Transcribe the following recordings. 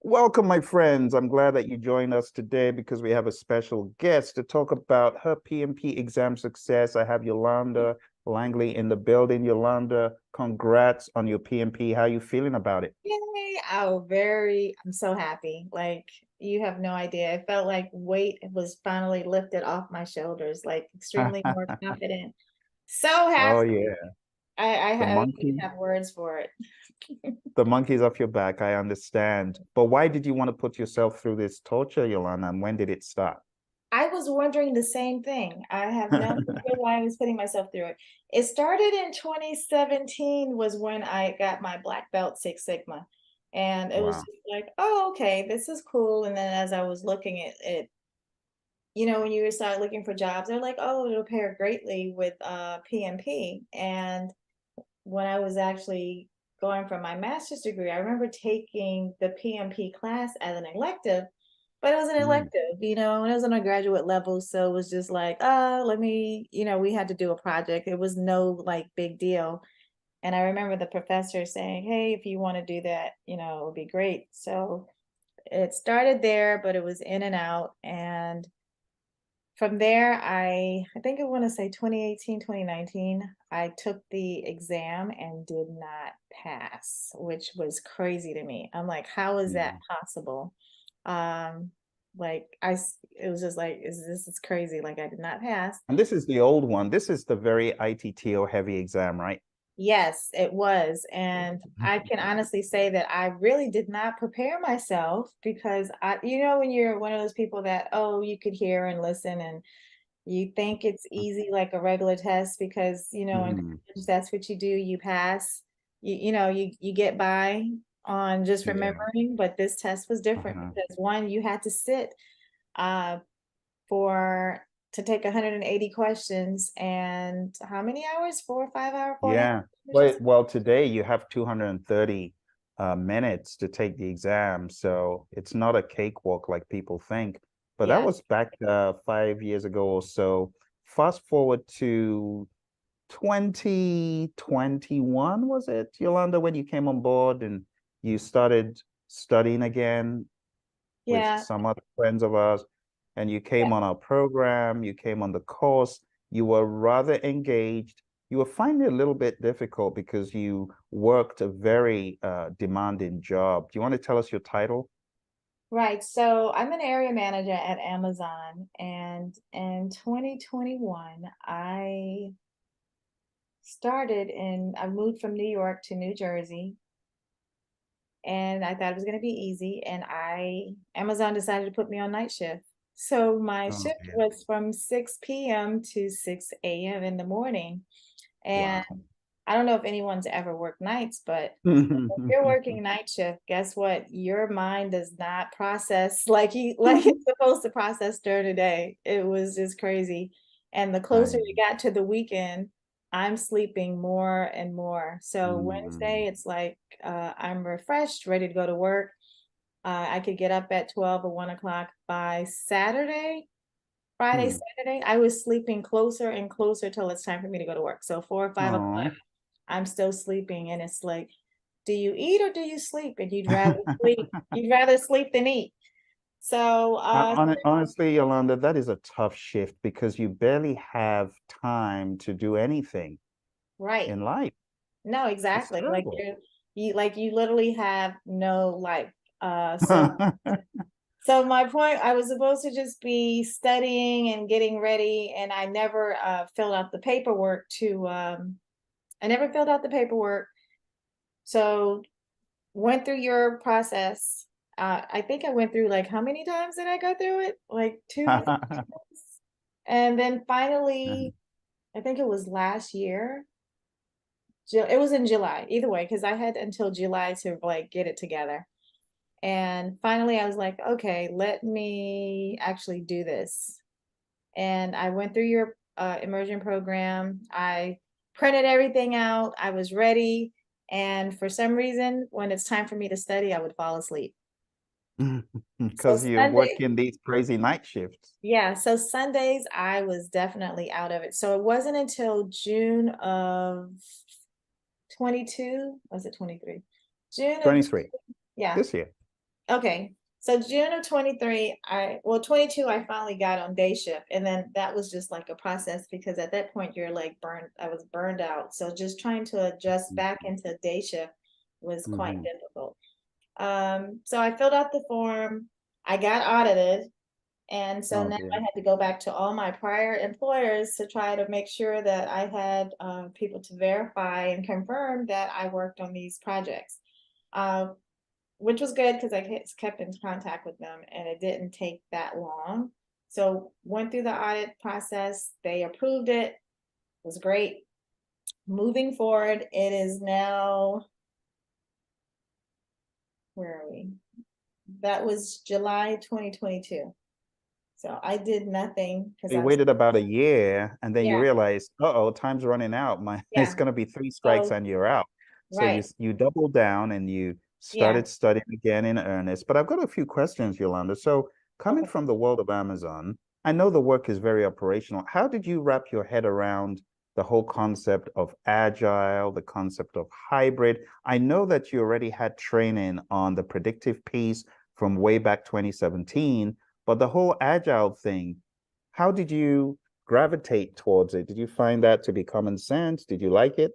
Welcome, my friends. I'm glad that you joined us today because we have a special guest to talk about her PMP exam success. I have Yolanda Langley in the building. Yolanda, congrats on your PMP. How are you feeling about it? Yay. I'm so happy. Like, you have no idea. It felt like weight was finally lifted off my shoulders, like extremely more confident. So Oh happy. yeah, the I don't even monkey, have words for it. the monkey's off your back. I understand. But why did you want to put yourself through this torture, Yolanda? And when did it start? I was wondering the same thing. I have no idea why I was putting myself through it. It started in 2017 was when I got my black belt Six Sigma. And it was Wow. just like, oh, okay, this is cool. And then as I was looking at it, when you start looking for jobs, they're like, oh, it'll pair greatly with PMP. And when I was actually going for my master's degree, I remember taking the PMP class as an elective, but it was an Mm. elective, and it was on a graduate level. So it was just like, let me, we had to do a project. It was no like big deal. And I remember the professor saying, hey, if you want to do that, it would be great. So it started there, but it was in and out. And from there, I think I want to say 2018, 2019, I took the exam and did not pass, which was crazy to me. I'm like, how is that Mm. possible? Um, it was just like, this is crazy. Like I did not pass. And this is the old one. This is the very ITTO heavy exam, right? Yes, it was. And I can honestly say that I really did not prepare myself because when you're one of those people that, oh, you could hear and listen and you think it's easy like a regular test because, in Mm. college, that's what you do, you pass, you get by on just Yeah. remembering, but this test was different Uh-huh. because one, you had to sit uh for to take 180 questions and how many hours? 4 or 5 hour, 4.5 hours Yeah. or Well, today you have 230 minutes to take the exam, so it's not a cakewalk like people think. But that yeah. was back 5 years ago or so. Fast forward to 2021, was it, Yolanda, when you came on board and you started studying again with Yeah. some other friends of ours, and you Yeah. came on our program, you came on the course, you were rather engaged. You were finding it a little bit difficult because you worked a very demanding job. Do you want to tell us your title? Right. So I'm an area manager at Amazon, and in 2021, I moved from New York to New Jersey, and I thought it was going to be easy. And Amazon decided to put me on night shift. So my Oh, shift yeah. was from 6 p.m. to 6 a.m. in the morning. And Wow. I don't know if anyone's ever worked nights, but if you're working night shift, guess what? Your mind does not process like it's supposed to process during the day. It was just crazy. And the closer I, we got to the weekend, I'm sleeping more and more. So mm, Wednesday, it's like I'm refreshed, ready to go to work. I could get up at 12 or 1 o'clock by Saturday. Friday, mm. Saturday, I was sleeping closer and closer till it's time for me to go to work. So 4 or 5 o'clock, Oh. I'm still sleeping, and it's like, do you eat or do you sleep? And you'd rather sleep. You'd rather sleep than eat. So, Honestly, Yolanda, that is a tough shift because you barely have time to do anything right. in life. No, It's exactly. Like terrible. you literally have no life. So my point, I was supposed to just be studying and getting ready, and I never filled out the paperwork to I never filled out the paperwork. So went through your process. I think I went through like how many times did I go through it? Like two to three times. And then finally, I think it was last year. It was in July, either way, because I had until July to like get it together. And finally, I was like, okay, let me actually do this. And I went through your immersion program. I printed everything out. I was ready. And for some reason, when it's time for me to study, I would fall asleep. So Because you're Sunday, working these crazy night shifts. yeah, so Sundays I was definitely out of it. So it wasn't until June of 22, was it 23? June of, 23 yeah, this year. Okay. So June of 23, 22, I finally got on day shift. And then that was just like a process because at that point you're like I was burned out. So just trying to adjust back into day shift was quite Mm-hmm. difficult. So I filled out the form, I got audited, and so Oh now I dear. had to go back to all my prior employers to try to make sure that I had people to verify and confirm that I worked on these projects. Uh, which was good because I kept in contact with them and it didn't take that long. So went through the audit process, they approved it, was great. Moving forward, it is now, where are we? That was July 2022. So I did nothing because You I was, waited about a year and then you yeah, realized, uh-oh, time's running out. It's yeah. going to be three strikes So, and you're out. So right. you doubled down and you Yeah. started studying again in earnest. But I've got a few questions, Yolanda. So coming Okay. from the world of Amazon, I know the work is very operational. How did you wrap your head around the whole concept of agile, the concept of hybrid? I know that you already had training on the predictive piece from way back 2017, but the whole agile thing, how did you gravitate towards it? Did you find that to be common sense? Did you like it?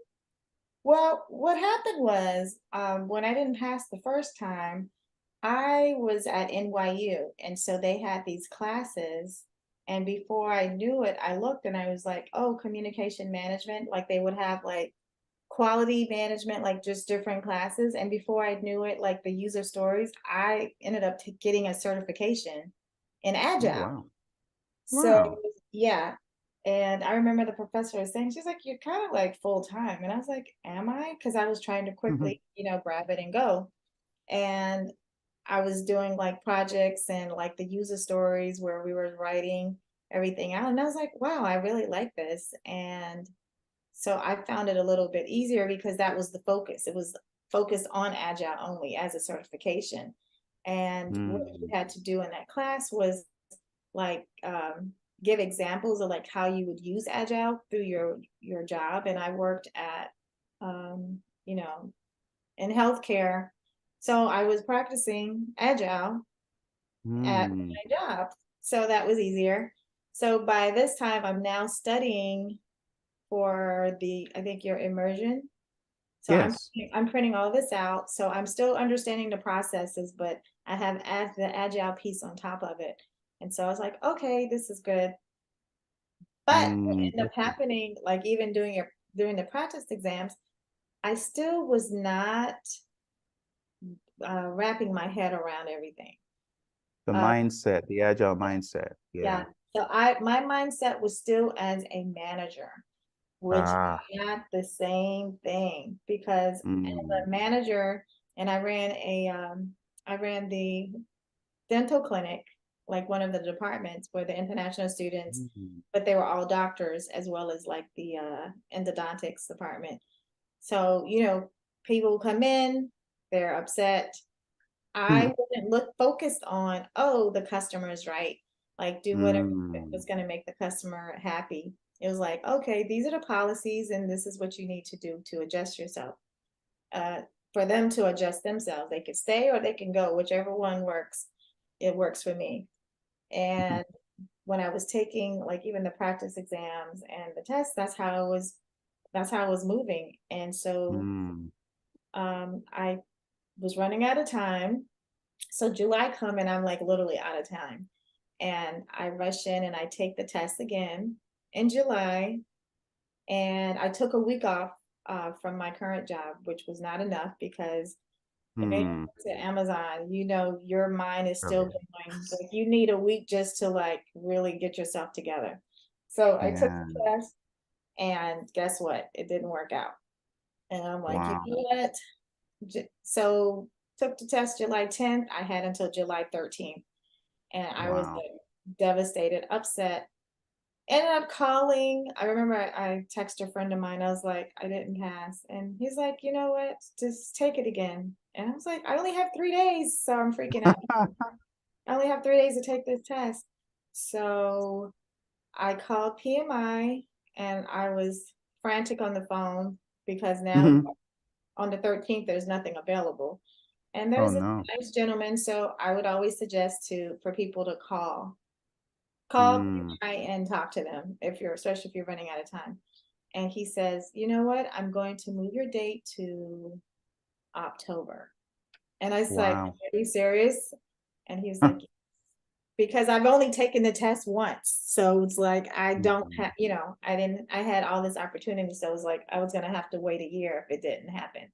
Well, what happened was when I didn't pass the first time, I was at NYU, and so they had these classes. And before I knew it, I looked and I was like, oh, communication management. Like they would have like quality management, like just different classes. And before I knew it, like the user stories, I ended up getting a certification in Oh, Agile. wow. So Wow. yeah. And I remember the professor was saying, she's like, you're kind of like full time. And I was like, am I? Because I was trying to quickly, grab it and go. And I was doing like projects and like the user stories where we were writing everything out. And I was like, wow, I really like this. And so I found it a little bit easier because that was the focus. It was focused on Agile only as a certification. And what we Mm, had to do in that class was like give examples of like how you would use Agile through your job. And I worked at um, you know, in healthcare. So I was practicing Agile at mm. my job. So that was easier. So by this time, I'm now studying for I think your immersion. So Yes. I'm printing all this out. So I'm still understanding the processes, but I have the agile piece on top of it. And so I was like, okay, this is good. But what Mm, ended up happening, like even doing the practice exams, I still was not wrapping my head around everything. the Uh, mindset, the agile mindset. yeah. Yeah. So my mindset was still as a manager, which is Ah. not the same thing because as Mm, a manager, and I ran the dental clinic, like one of the departments where the international students, mm, but they were all doctors as well as like the endodontics department. So, people come in, they're upset. I wouldn't look focused on, oh, the customer is right. Like do whatever mm, was going to make the customer happy. It was like, okay, these are the policies and this is what you need to do to adjust yourself. Uh, for them to adjust themselves. They could stay or they can go, whichever one works. It works for me. And when I was taking like even the practice exams and the tests, that's how I was moving. And so mm, I was running out of time. So July come and I'm like literally out of time. And I rush in and I take the test again in July. And I took a week off from my current job, which was not enough because if you mm. to Amazon, your mind is still Okay. going. Like you need a week just to like really get yourself together. So I took Yeah. the test, and guess what? It didn't work out. And I'm like, you Wow. know what? So took the test July 10th. I had until July 13th, and I was Wow. like, devastated, upset. Ended up calling. I remember I texted a friend of mine. I was like, I didn't pass. And he's like, you know what? Just take it again. And I was like, I only have 3 days. So I'm freaking out. I only have 3 days to take this test. So I called PMI and I was frantic on the phone because now Mhm. on the 13th, there's nothing available. And Oh there's a no. nice gentleman, so I would always suggest for people to call, Mm. try and talk to them if you're, especially if you're running out of time. And he says, you know what? I'm going to move your date to October. And I was like, Wow. are you serious? And he was like, because I've only taken the test once. So it's like, I don't Mhm. have, I had all this opportunity. So it was like, I was going to have to wait a year if it didn't happen.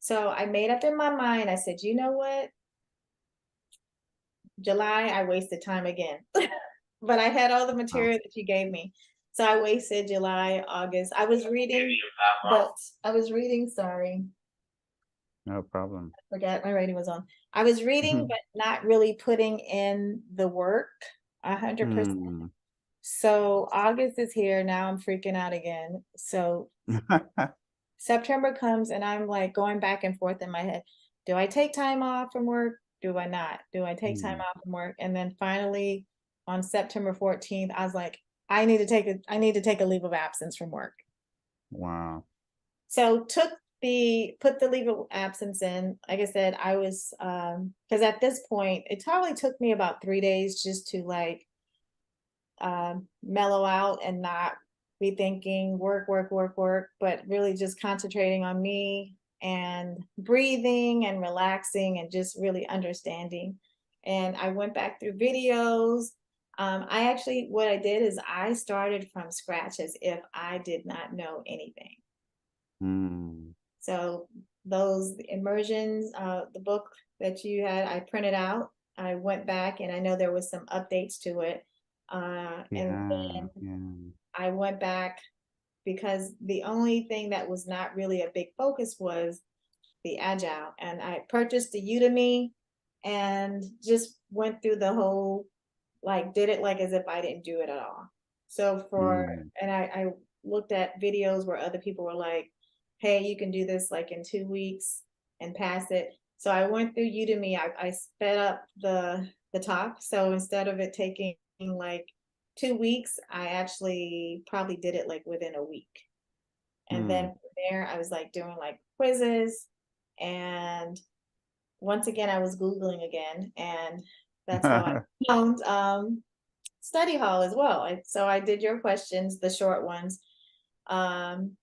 So I made up in my mind. I said, you know what? July, I wasted time again. But I had all the Wow. material that you gave me. So I wasted July, August. Sorry, No problem. forgot my radio was on. I was reading, but not really putting in the work 100%. Mm. So August is here. Now I'm freaking out again. So September comes and I'm like going back and forth in my head. Do I take time off from work? Do I not? Do I take time Mm. off from work? And then finally on September 14th, I was like, I need to take a leave of absence from work. Wow. So put the leave of absence in. Like I said, I was because at this point it probably took me about 3 days just to like mellow out and not be thinking work, work, work, work, but really just concentrating on me and breathing and relaxing and just really understanding. And I went back through videos. What I did is I started from scratch as if I did not know anything. Mm. So those immersions, the book that you had, I printed out. I went back and I know there was some updates to it. And Yeah. then Yeah. I went back because the only thing that was not really a big focus was the agile. And I purchased the Udemy and just went through the whole, like, did it like as if I didn't do it at all. So Mm. I looked at videos where other people were like, hey, you can do this like in 2 weeks and pass it. So I went through Udemy. I sped up the talk. So instead of it taking like 2 weeks, I actually probably did it like within a week. And then Mm. from there, I was like doing like quizzes. And once again, I was Googling again. And that's how I found study hall as well. So I did your questions, the short ones, um,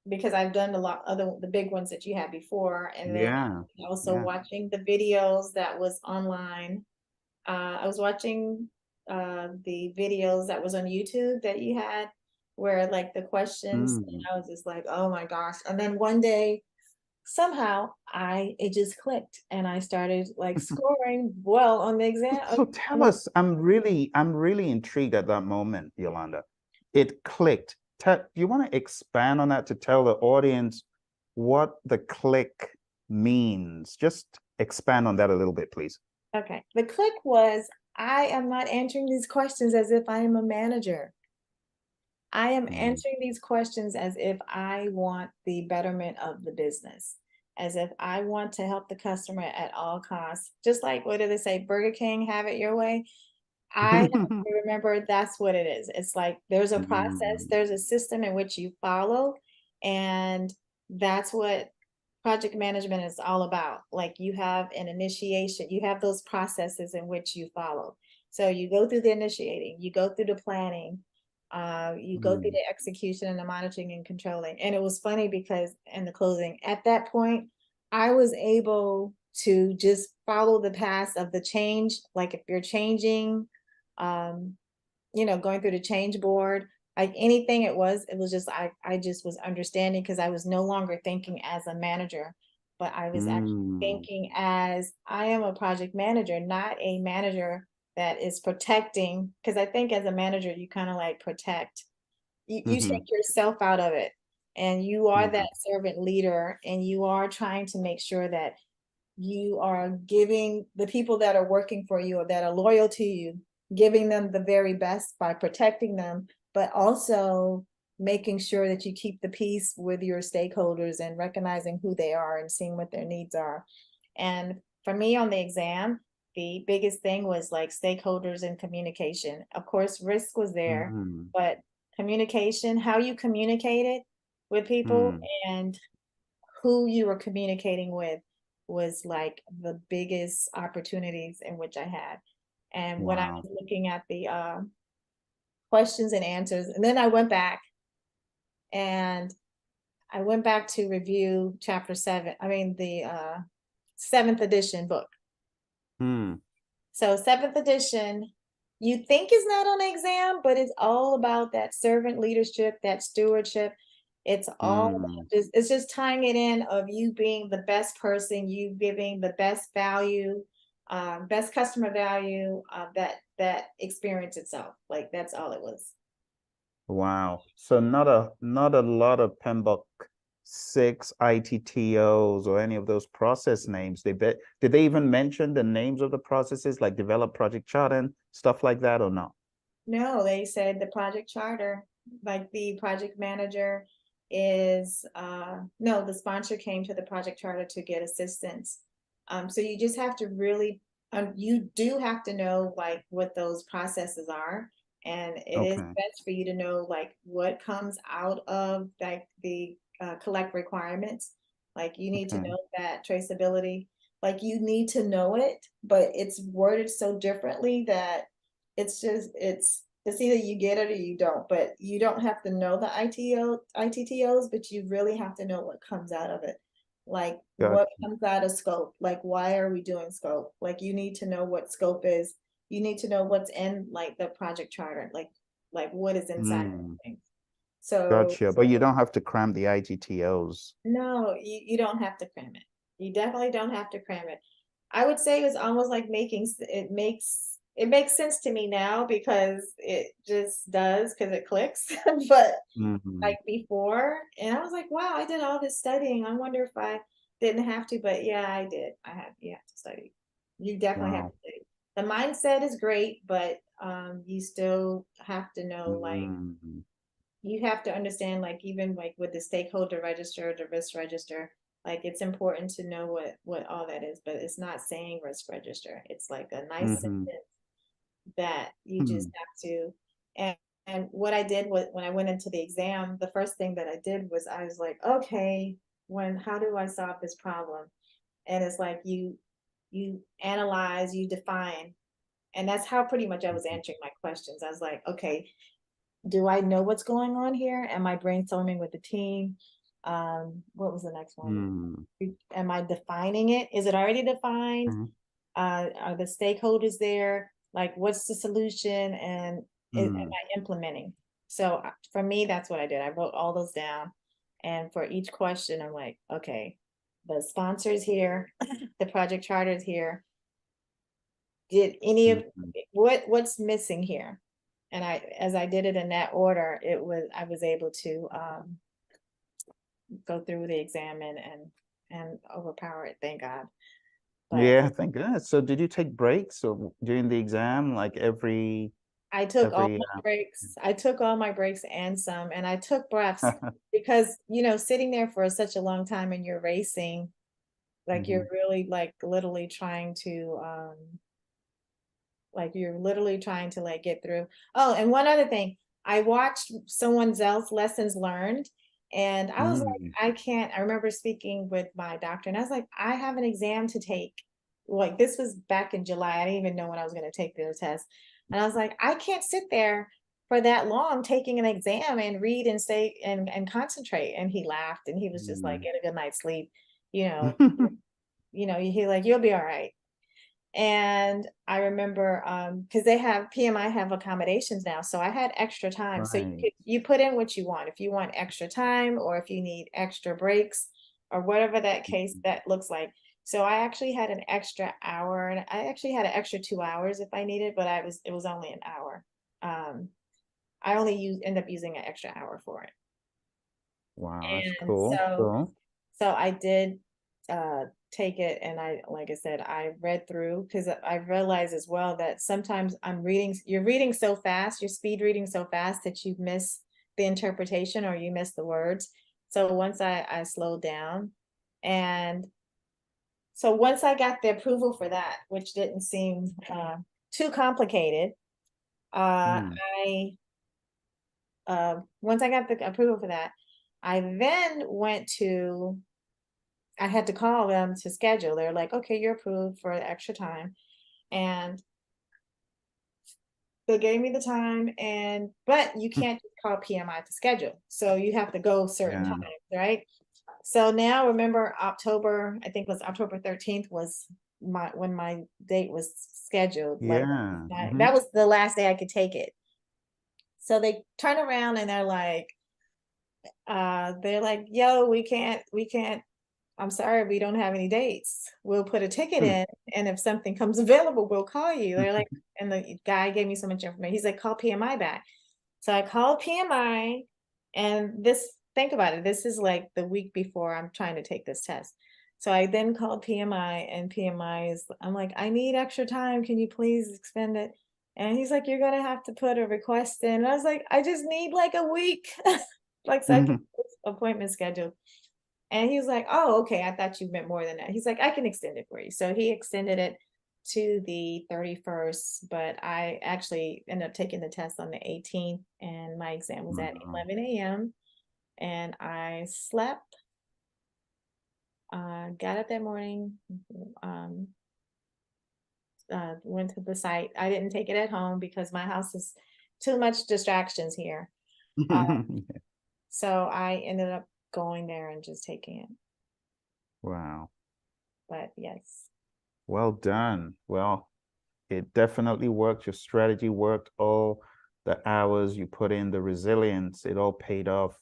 because I've done a lot other the big ones that you had before, and then Yeah. also Yeah. watching the videos that was online. I was watching the videos that was on YouTube that you had, where like the questions, and Mm. I was just like, oh my gosh! And then one day somehow it just clicked and I started like scoring well on the exam. So tell us, I'm really intrigued at that moment, Yolanda. It clicked. Do you want to expand on that to tell the audience what the click means? Just expand on that a little bit, please. Okay. The click was I am not answering these questions as if I am a manager. I am Mm. answering these questions as if I want the betterment of the business, as if I want to help the customer at all costs. Just like, what do they say? Burger King, have it your way. I have to remember that's what it is. It's like there's a process, Mm. there's a system in which you follow, and that's what project management is all about. Like you have an initiation, you have those processes in which you follow. So you go through the initiating, you go through the planning, you go through Mm. the execution and the monitoring and controlling. And it was funny because in the closing, at that point, I was able to just follow the path of the change. Like if you're changing, um, going through the change board, like anything it was just I just was understanding because I was no longer thinking as a manager, but I was actually Mm. thinking as I am a project manager, not a manager that is protecting. Because I think as a manager, you kind of like protect, you Mhm. take yourself out of it, and you are Yeah. that servant leader, and you are trying to make sure that you are giving the people that are working for you or that are loyal to you, giving them the very best by protecting them, but also making sure that you keep the peace with your stakeholders and recognizing who they are and seeing what their needs are. And for me on the exam, the biggest thing was like stakeholders and communication. Of course, risk was there, Mhm. but communication, how you communicated with people Mm. and who you were communicating with. was like the biggest opportunities in which I had. And when I Wow. was looking at the questions and answers, and then and I went back to review chapter 7, I mean the seventh edition book. Hmm. So seventh edition, you think is not on the exam, but it's all about that servant leadership, that stewardship. It's all Hmm. about just, it's just tying it in of you being the best person, you giving the best value, best customer value, that experience itself. Like that's all it was. Wow. So not a lot of PMBOK 6 ITTOs or any of those process names. Did they even mention the names of the processes like develop project chart and stuff like that or not? No, they said the project charter, like the project manager is, no, the sponsor came to the project charter to get assistance. So you just have to really, you do have to know like what those processes are. And it is Okay. best for you to know like what comes out of like the collect requirements. Like you need to Okay. know that traceability, like you need to know it, but it's worded so differently that it's either you get it or you don't, but you don't have to know the ITTOs, but you really have to know what comes out of it. Like what Gotcha. comes out of scope, like why are we doing scope? Like you need to know what scope is. You need to know what's in like the project charter, like what is inside of Hmm. things. So Gotcha. But you don't have to cram the ITTOs. no, you don't have to cram it. You definitely don't have to cram it. I would say it's almost like it makes sense to me now because it just does because it clicks. But Hmm. like before, and I was like, wow, I did all this studying. I wonder if I didn't have to, but yeah, I did. You have to study. You definitely have to Wow. study. The mindset is great, but you still have to know like Hmm. you have to understand like even like with the stakeholder register, the risk register, like it's important to know what all that is, but it's not saying risk register. It's like a nice Hmm. sentence that you just Hmm. have to. And what I did was when I went into the exam, the first thing that I did was I was like, okay, when how do I solve this problem? And it's like you analyze, you define, and that's how pretty much I was answering my questions. I was like, okay, do I know what's going on here? Am I brainstorming with the team? What was the next one? Hmm. Am I defining it? Is it already defined? Hmm. Are the stakeholders there? Like, what's the solution? And am Hmm. I implementing? So for me, that's what I did. I wrote all those down. And for each question, I'm like, okay, the sponsor is here, the project charter is here. Did any of Hmm. what's missing here? And as I did it in that order, I was able to go through the exam and overpower it, thank God. But Yeah, thank goodness. So did you take breaks or during the exam, like I took all every my breaks. I took all my breaks and some, and I took breaths because, sitting there for such a long time and you're racing, like Mhm. you're really like you're literally trying to like get through. Oh, and one other thing, I watched someone else lessons learned, and I was like, Mm. I can't. I remember speaking with my doctor, and I was like, I have an exam to take. Like this was back in July. I didn't even know when I was going to take the test, and I was like, I can't sit there for that long taking an exam and read and stay and concentrate. And he laughed, and he was just like, Mm. get a good night's sleep. You know, he like, you'll be all right. And I remember because they have PMI have accommodations now, so I had extra time. So Right. you put in what you want. If you want extra time or if you need extra breaks or whatever that case Mhm. that looks like. So I actually had an extra hour and I actually had an extra 2 hours if I needed, but it was only an hour. I only end up using an extra hour for it. Wow, that's And cool. Cool. so I did take it, and like I said, I read through because I realized as well that sometimes you're reading so fast, you're speed reading so fast that you miss the interpretation or you miss the words. So once I slowed down, and so once I got the approval for that, which didn't seem too complicated, Mm. I once I got the approval for that, I then went to I had to call them to schedule. They're like, okay, you're approved for the extra time. And they gave me the time, and but you can't just call PMI to schedule. So you have to go certain Yeah. times, right? So now remember October, I think it was October 13th was when my date was scheduled. Like Yeah. that was the last day I could take it. So they turn around and they're like, yo, we can't, I'm sorry, we don't have any dates. We'll put a ticket Hmm. in, and if something comes available, we'll call you. They're like, and the guy gave me so much information. He's like, call PMI back. So I called PMI, and think about it, this is like the week before I'm trying to take this test. So I then called PMI, and PMI I'm like, I need extra time. Can you please extend it? And he's like, you're gonna have to put a request in. And I was like, I just need like a week, like so I can appointment scheduled. And he was like, oh, okay, I thought you meant more than that. He's like, I can extend it for you. So he extended it to the 31st, but I actually ended up taking the test on the 18th, and my exam was at Wow. 11 a.m. And I slept, got up that morning, um, went to the site. I didn't take it at home because my house is too much distractions here. So I ended up going there and just taking it. Wow. But yes. Well done. Well, it definitely worked. Your strategy worked. All the hours you put in, the resilience, it all paid off.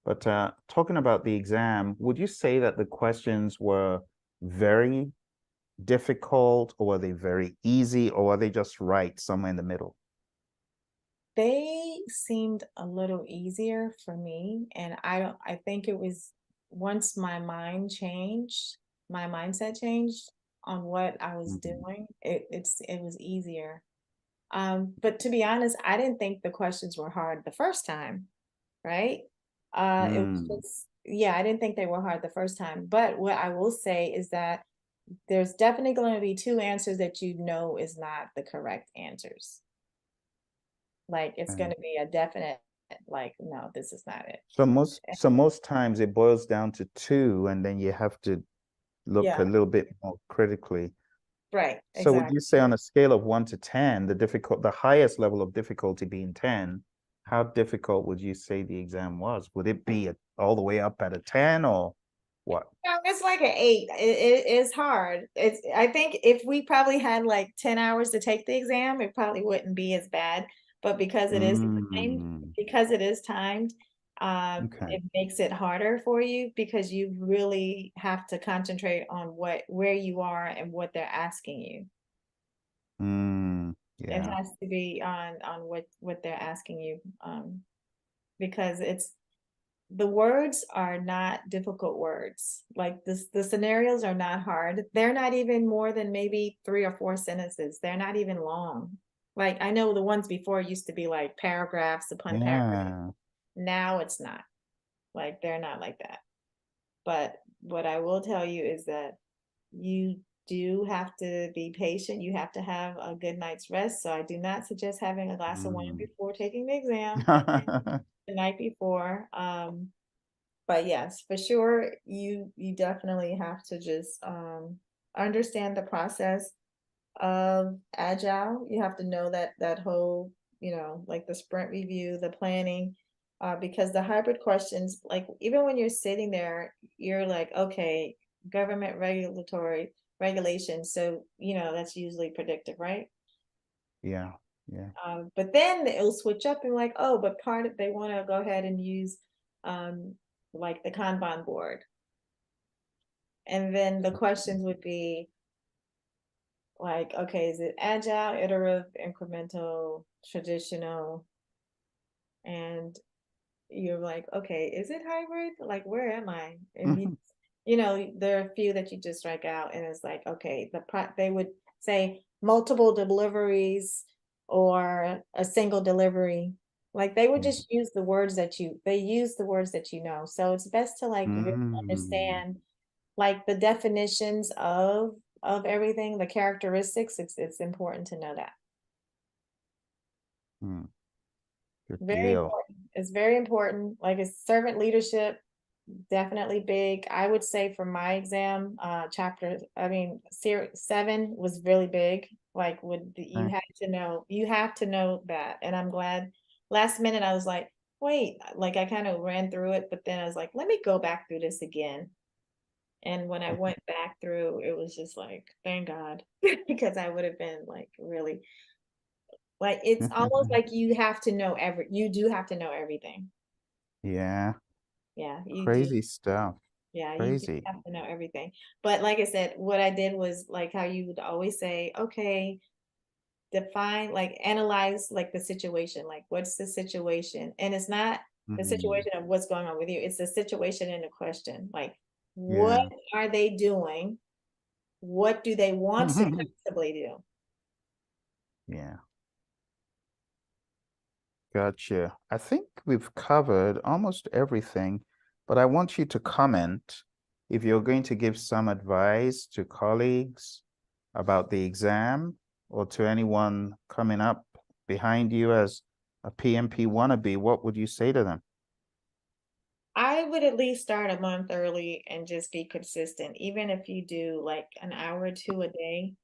But talking about the exam, would you say that the questions were very difficult, or were they very easy, or were they just right somewhere in the middle? They seemed a little easier for me, and I think it was once my mindset changed on what I was Mhm. doing, it was easier. But to be honest, I didn't think the questions were hard the first time, right? It was Mm. just, yeah, I didn't think they were hard the first time. But what I will say is that there's definitely going to be two answers that you know is not the correct answers. Like it's going Okay. to be a definite, like, no, this is not it. So most times it boils down to two, and then you have to look a Yeah, little bit more critically. right, So would exactly. you say on a scale of 1 to 10, the highest level of difficulty being 10, how difficult would you say the exam was? Would it be all the way up at a 10, or what? It's like an 8. It is hard. I think if we probably had like 10 hours to take the exam, it probably wouldn't be as bad. But timed, Mm, because it is timed, okay. it makes it harder for you because you really have to concentrate on where you are and what they're asking you. It Yeah. has to be on what they're asking you, because the words are not difficult words. Like the scenarios are not hard. They're not even more than maybe 3 or 4 sentences. They're not even long. Like I know the ones before used to be like paragraphs upon paragraph. Yeah. Now it's not. Like they're not like that. But what I will tell you is that you do have to be patient. You have to have a good night's rest. So I do not suggest having a glass of wine Mm. before taking the exam the night before. But yes, for sure, you definitely have to just understand the process of agile. You have to know that whole, like the sprint review, the planning, because the hybrid questions, like even when you're sitting there, you're like, okay, government regulatory regulations. So, that's usually predictive, right? Yeah. Yeah. But then it'll switch up and like, oh, but they want to go ahead and use um, like the Kanban board. And then the questions would be like, okay, is it agile, iterative, incremental, traditional? And you're like, okay, is it hybrid? Like, where am I? And there are a few that you just strike out, and it's like, okay, they would say multiple deliveries or a single delivery. Like they would Yeah. just use the words they use the words that you know. So it's best to like really Mm. understand like the definitions of everything, the characteristics. It's important to know that. Mm. Good Very deal. important. It's very important. Like it's servant leadership. definitely big. I would say for my exam, series 7 was really big. Like, you Right. had to know, you have to know that. And I'm glad last minute I was like, wait, like I kind of ran through it, but then I was like, let me go back through this again. And when I went back through, it was just like, thank God, because I would have been like really like, it's almost like you do have to know everything. Yeah, Yeah, you do. crazy stuff. Yeah, you do Crazy. have to know everything. But like I said, what I did was like how you would always say, okay, define, like analyze like the situation, like what's the situation? And it's not the Mm, situation of what's going on with you, it's the situation in the question. Like, what yeah. are they doing? What do they want to possibly do? Yeah, gotcha. I think we've covered almost everything, but I want you to comment if you're going to give some advice to colleagues about the exam or to anyone coming up behind you as a PMP wannabe, what would you say to them? I would at least start a month early and just be consistent, even if you do like an hour or two a day.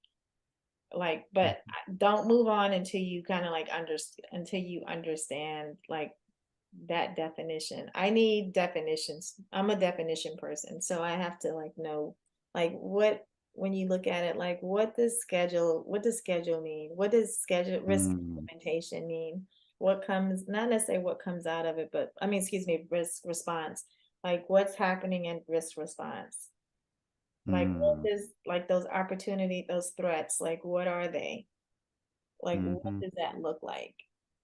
Like, but don't move on until you kind of like understand, until you understand like that definition. I need definitions. I'm a definition person, so I have to like know like what, when you look at it, like what does schedule mean? What does schedule risk Mm, implementation mean? What comes, not necessarily what comes out of it, but I mean, excuse me, risk response. Like what's happening in risk response? Like what mm, is like those opportunity, those threats, like what are they? Like what mm-hmm, does that look like?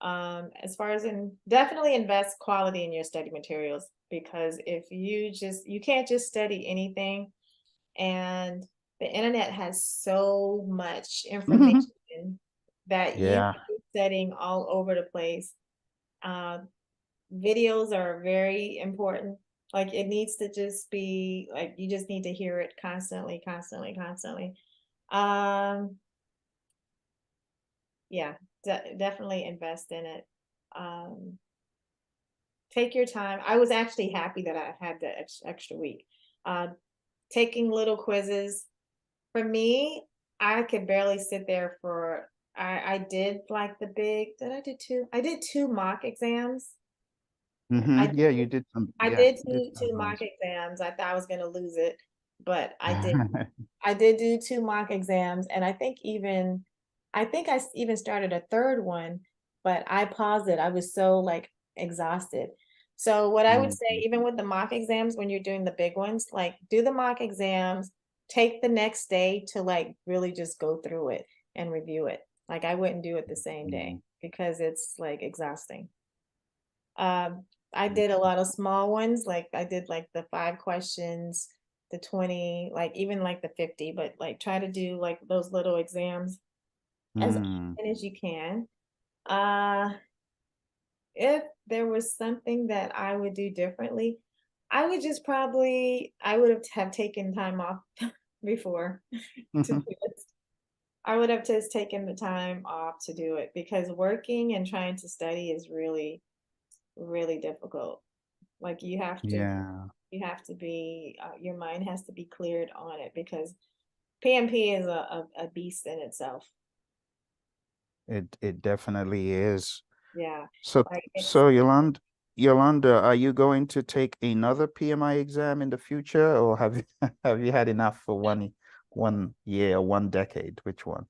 As far as in, definitely invest quality in your study materials, because if you can't just study anything, and the internet has so much information that you yeah. can be studying all over the place. Uh, Videos are very important. Like it needs to just be like you just need to hear it constantly, constantly, constantly. Um, yeah, definitely invest in it. Um, Take your time. I was actually happy that I had the extra week. Uh, Taking little quizzes. For me, I could barely sit there for. I did like the big. Did I do two? I did two mock exams. I Mm-hmm. Yeah, you did some, I yeah, did you did two some mock nice. exams. I thought I was gonna lose it, but I did do two mock exams, and I think even started a third one, but I paused it. I was so like exhausted. So what I would say, Mhm. even with the mock exams, when you're doing the big ones, like do the mock exams, take the next day to like really just go through it and review it. Like I wouldn't do it the same day Mm, because it's like exhausting. I mm, did a lot of small ones, like I did like the 5 questions, the 20, like even like the 50, but like try to do like those little exams as mm, often as you can. Uh, if there was something that I would do differently, I would just probably I would have taken time off before to do mhm. it. I would have just taken the time off to do it because working and trying to study is really, really difficult. Like Yeah, you have to be your mind has to be cleared on it because PMP is a beast in itself. it definitely is. Yeah, So like it's so Yolanda, are you going to take another PMI exam in the future, or have you have you had enough for one year, 1 decade? Which one?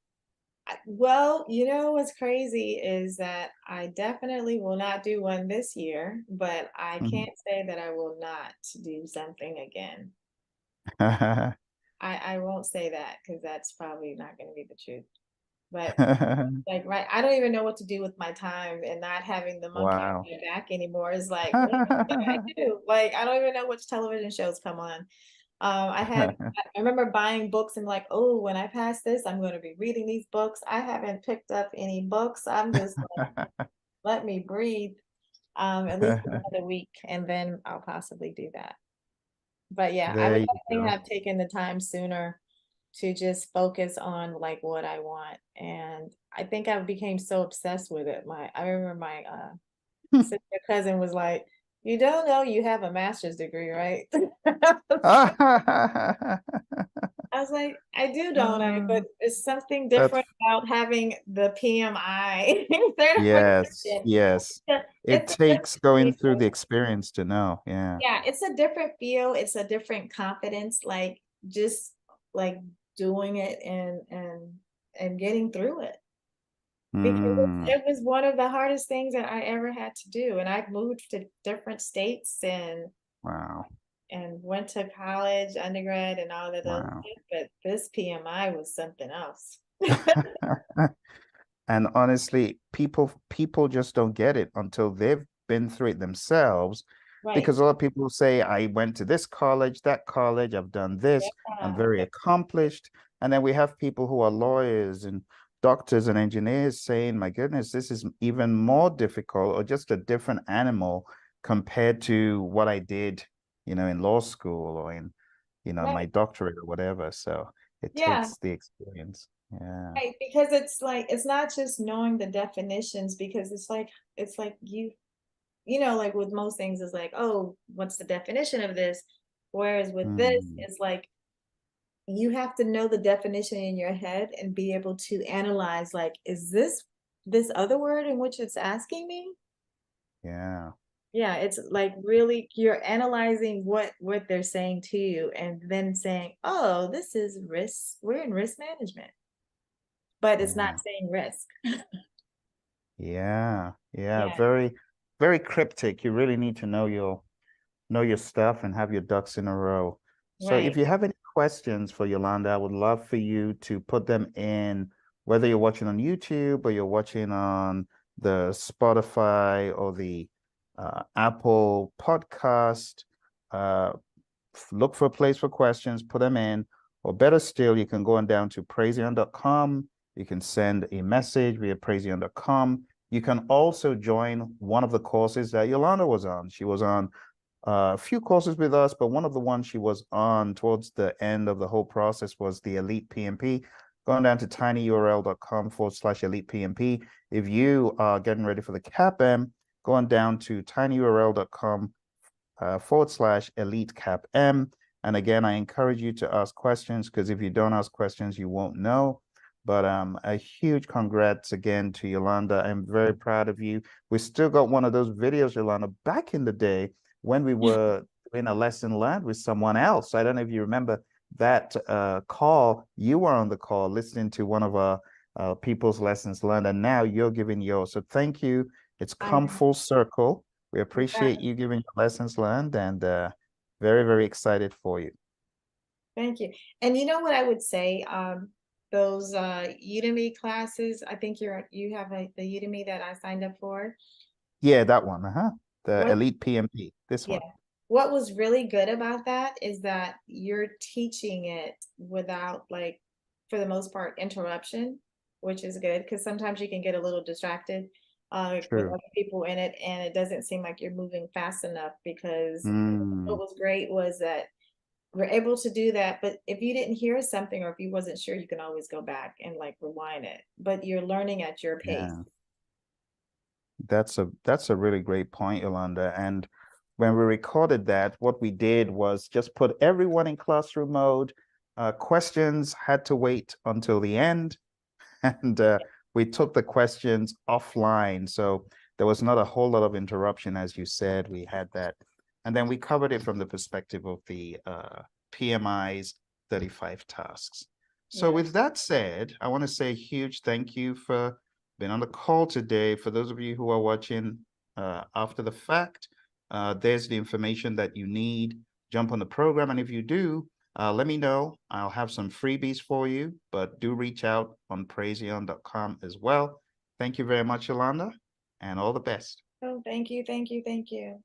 well, you know what's crazy is that I definitely will not do one this year, but I Mhm. can't say that I will not do something again. I won't say that because that's probably not going to be the truth. But like, right, I don't even know what to do with my time, and not having the monkey on Wow. my back anymore is like, what can I do? Like, I don't even know which television shows come on. I remember buying books and like, oh, when I pass this, I'm going to be reading these books. I haven't picked up any books. I'm just like, let me breathe, at least another week, and then I'll possibly do that. But yeah, I There would you definitely go. have taken the time sooner to just focus on like what I want. And I think I became so obsessed with it. I remember my sister cousin was like, You don't know you have a master's degree, right? I was like, I do, don't I? Uh, But it's something that's different about having the PMI yes, certification. yes. It It's a takes different going through the feel. experience to know. Yeah. Yeah, it's a different feel. It's a different confidence, like just like doing it and getting through it. Because Mm, it was one of the hardest things that I ever had to do. And I've moved to different states wow. and went to college, undergrad, and all that other Wow. stuff. But this PMI was something else. And honestly, people just don't get it until they've been through it themselves. Right. Because a lot of people say, I went to this college, that college, I've done this, I'm Yeah. very accomplished. And then we have people who are lawyers and doctors and engineers saying, my goodness, this is even more difficult or just a different animal compared to what I did, in law school or in, my Right. doctorate or whatever. So it Yeah. takes the experience. Yeah. Right. Because it's like it's not just knowing the definitions, because it's like like with most things, it's like, oh, what's the definition of this? Whereas with this, Mm, it's like you have to know the definition in your head and be able to analyze, like, is this other word in which it's asking me? yeah. Yeah, it's like really you're analyzing what they're saying to you and then saying, oh, this is risk. We're in risk management, but it's not Yeah. saying risk. Yeah. Yeah. Yeah, Very, very cryptic. You really need to know your stuff and have your ducks in a row. So if right. you have any questions for Yolanda, I would love for you to put them in, whether you're watching on YouTube or you're watching on the Spotify or the Apple podcast. Uh, look for a place for questions, put them in, or better still, you can go on down to praiseon.com. You can send a message via praiseon.com. You can also join one of the courses that Yolanda was on. She was on a few courses with us, but one of the ones she was on towards the end of the whole process was the Elite PMP. Going down to tinyurl.com/elite PMP. If you are getting ready for the CAPM, going down to tinyurl.com /elite cap M. And again, I encourage you to ask questions because if you don't ask questions, you won't know. But a huge congrats again to Yolanda. I'm very proud of you. We still got one of those videos, Yolanda, back in the day when we were in a lesson learned with someone else. I don't know if you remember that call. You were on the call listening to one of our people's lessons learned, and now you're giving yours. So thank you. It's I come full circle. We appreciate know. you giving your lessons learned and very, very excited for you. Thank you. And you know what I would say? Those Udemy classes, I think you have the Udemy that I signed up for. Yeah, that one. The What Elite PMP, this yeah. one. What was really good about that is that you're teaching it without, like, for the most part, interruption, which is good because sometimes you can get a little distracted with True. other people in it, and it doesn't seem like you're moving fast enough. Because what Mm, was great was that we're able to do that, but if you didn't hear something or if you wasn't sure, you can always go back and like rewind it, but you're learning at your pace. yeah, that's a really great point, Yolanda. And when we recorded that, what we did was just put everyone in classroom mode. Questions had to wait until the end. And we took the questions offline. So there was not a whole lot of interruption, as you said. We had that. And then we covered it from the perspective of the PMI's 35 tasks. So Yeah. with that said, I want to say a huge thank you for being on the call today. For those of you who are watching after the fact, there's the information that you need. Jump on the program. And if you do, let me know. I'll have some freebies for you, but do reach out on praiseon.com as well. Thank you very much, Yolanda, and all the best. Oh, thank you, thank you, thank you.